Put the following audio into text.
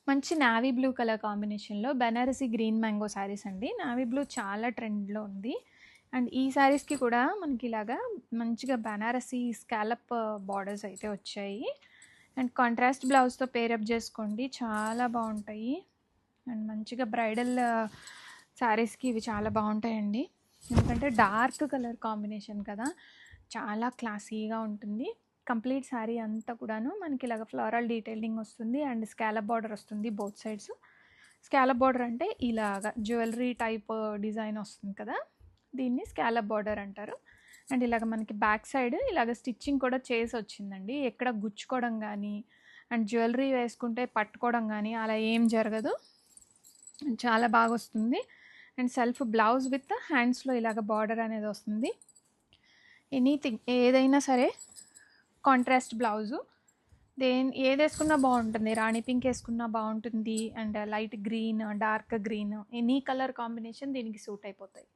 మంచి navy blue colour కాంబినేషన్‌లో Banarasi green mango saris అండి. నావీ బ్లూ చాలా ట్రెండ్‌లో ఉంది. అండ్ ఈ శారీస్‌కి కూడా మనకిలాగా మంచిగా బెనారసి స్కాలప్ బోర్డర్స్ అయితే వచ్చాయి. అండ్ కాంట్రాస్ట్ బ్లౌజ్‌తో పేరప్ జేసుకోండి. చాలా బావుంటాయి. అండ్ మంచిగా బ్రైడల్ శారీస్‌కి ఇవి చాలా బావుంటాయండి. ఎందుకంటే డార్క్ కలర్ కాంబినేషన్ కదా! చాలా క్లాసీగా ఉంటుంది. కంప్లీట్ శారీ అంతా కూడాను మనకి ఇలాగ ఫ్లోరల్ డీటెయిలింగ్ వస్తుంది అండ్ స్కాలప్ బార్డర్ వస్తుంది బోత్ సైడ్స్. స్కాలప్ బార్డర్ అంటే ఇలాగ జ్యువెలరీ టైప్ డిజైన్ వస్తుంది కదా! దీన్ని స్కాలప్ బార్డర్ అంటారు. అండ్ ఇలాగ మనకి బ్యాక్ సైడ్ ఇలాగ స్టిచ్చింగ్ కూడా చేసి వచ్చిందండి. ఎక్కడ గుచ్చుకోవడం గానీ, అండ్ జ్యువెలరీ వేసుకుంటే పట్టుకోవడం గానీ అలా ఏం జరగదు. చాలా బాగొస్తుంది. అండ్ సెల్ఫ్ బ్లౌజ్ విత్ హ్యాండ్స్‌లో ఇలాగ బార్డర్ అనేది వస్తుంది. ఎనీథింగ్ ఏదైనా సరే కాంట్రాస్ట్ బ్లౌజు. ఏదేసుకున్నా బావుంటుంది. రాణి పింక్ ఏసుకున్నా బావుంటుంది. And light green, dark green any colour combination దీనికి సూట్ అయిపోతాయి.